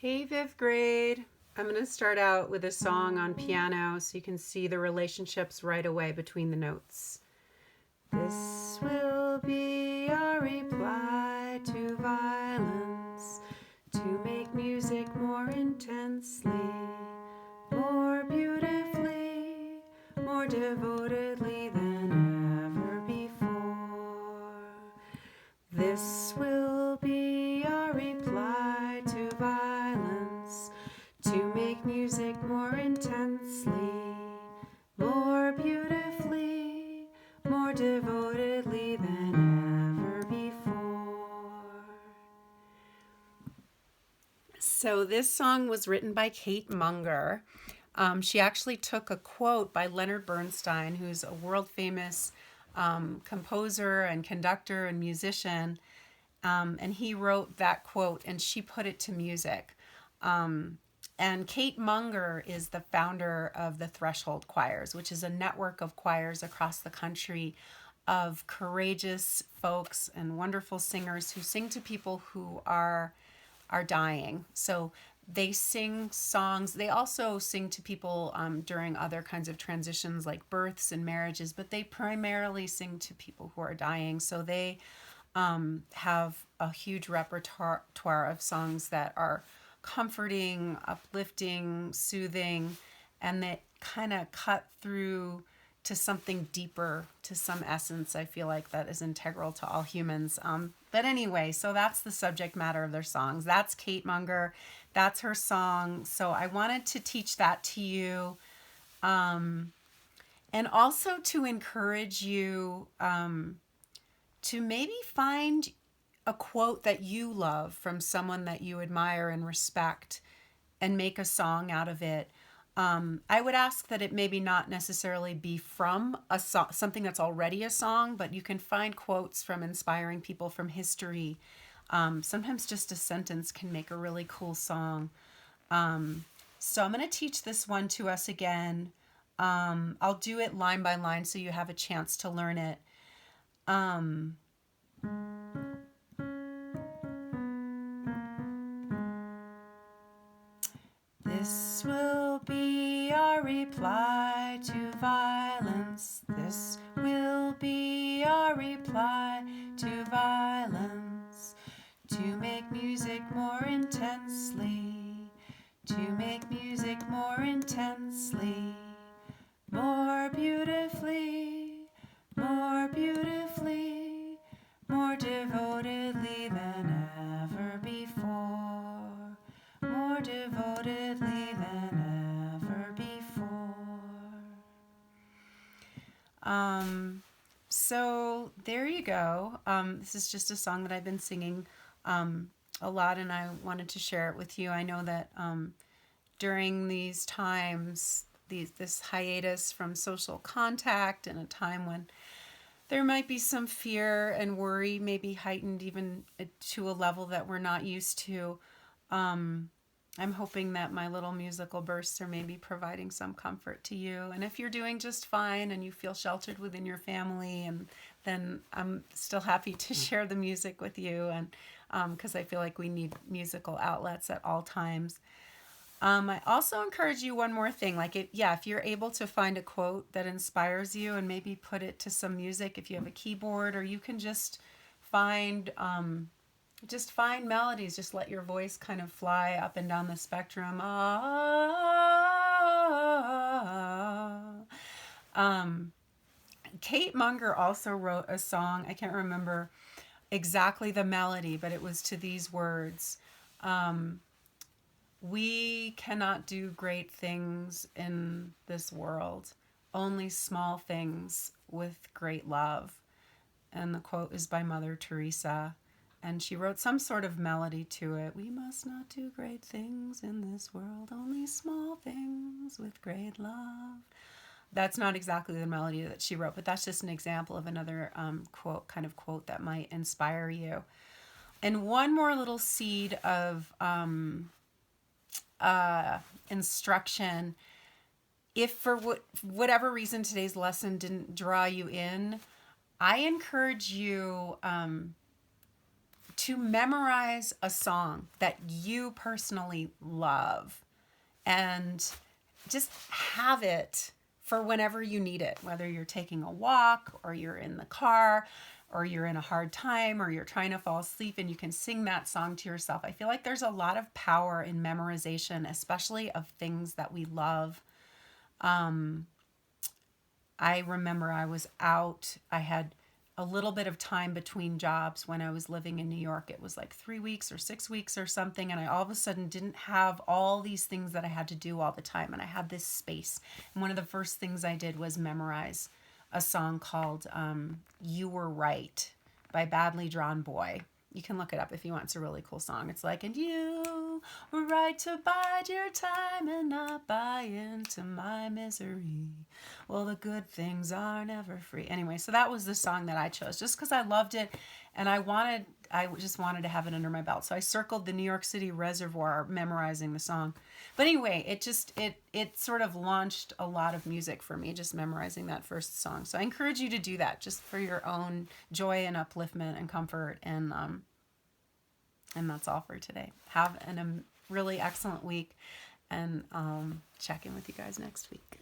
Hey, fifth grade. I'm going to start out with a song on piano so you can see the relationships right away between the notes. This will be our reply to violence, to make music more intensely, more beautifully, more devotedly than ever before. This will be our reply to violence, to make music more intensely, more beautifully, more devotedly than ever before. So this song was written by Kate Munger. She actually took a quote by Leonard Bernstein, who's a world famous composer and conductor and musician. And he wrote that quote and she put it to music. And Kate Munger is the founder of the Threshold Choirs, which is a network of choirs across the country of courageous folks and wonderful singers who sing to people who are dying. So they sing songs. They also sing to people during other kinds of transitions like births and marriages, but they primarily sing to people who are dying. So they have a huge repertoire of songs that are comforting, uplifting, soothing, and that kind of cut through to something deeper, to some essence, I feel like that is integral to all humans. But anyway, so that's the subject matter of their songs. That's Kate Munger. That's her song. So I wanted to teach that to you. And also to encourage you to maybe find a quote that you love from someone that you admire and respect and make a song out of it. I would ask that it maybe not necessarily be from something that's already a song, but you can find quotes from inspiring people from history. Sometimes just a sentence can make a really cool song. So I'm going to teach this one to us again. I'll do it line by line so you have a chance to learn it. This will be our reply to violence. This will be our reply to violence. To make music more intensely. To make music more intensely. More beautifully. More beautifully. More devotedly than ever before. More devotedly than ever before. So there you go. This is just a song that I've been singing a lot, and I wanted to share it with you. I know that during these times, this hiatus from social contact, and a time when there might be some fear and worry, maybe heightened even to a level that we're not used to. I'm hoping that my little musical bursts are maybe providing some comfort to you. And if you're doing just fine and you feel sheltered within your family, and then I'm still happy to share the music with you, and because I feel like we need musical outlets at all times. I also encourage you one more thing, like if you're able to find a quote that inspires you and maybe put it to some music, if you have a keyboard, or you can just find melodies, just let your voice kind of fly up and down the spectrum. Kate Munger also wrote a song, I can't remember exactly the melody, but it was to these words. We cannot do great things in this world, only small things with great love. And the quote is by Mother Teresa. And she wrote some sort of melody to it. We must not do great things in this world, only small things with great love. That's not exactly the melody that she wrote, but that's just an example of another quote that might inspire you. And one more little seed of instruction. If for whatever reason today's lesson didn't draw you in, I encourage you to memorize a song that you personally love and just have it for whenever you need it, whether you're taking a walk or you're in the car or you're in a hard time or you're trying to fall asleep and you can sing that song to yourself. I feel like there's a lot of power in memorization, especially of things that we love. I remember I was out, I had a little bit of time between jobs when I was living in New York. It was like 3 weeks or 6 weeks or something. And I all of a sudden didn't have all these things that I had to do all the time. And I had this space. And one of the first things I did was memorize a song called You Were Right by Badly Drawn Boy. You can look it up if you want. It's a really cool song. It's like, and you were right to bide your time and not buy into my misery. Well, the good things are never free. Anyway, so that was the song that I chose just because I loved it and I just wanted to have it under my belt. So I circled the New York City Reservoir memorizing the song. But anyway, it sort of launched a lot of music for me, just memorizing that first song. So I encourage you to do that just for your own joy and upliftment and comfort. And that's all for today. Have a really excellent week, and check in with you guys next week.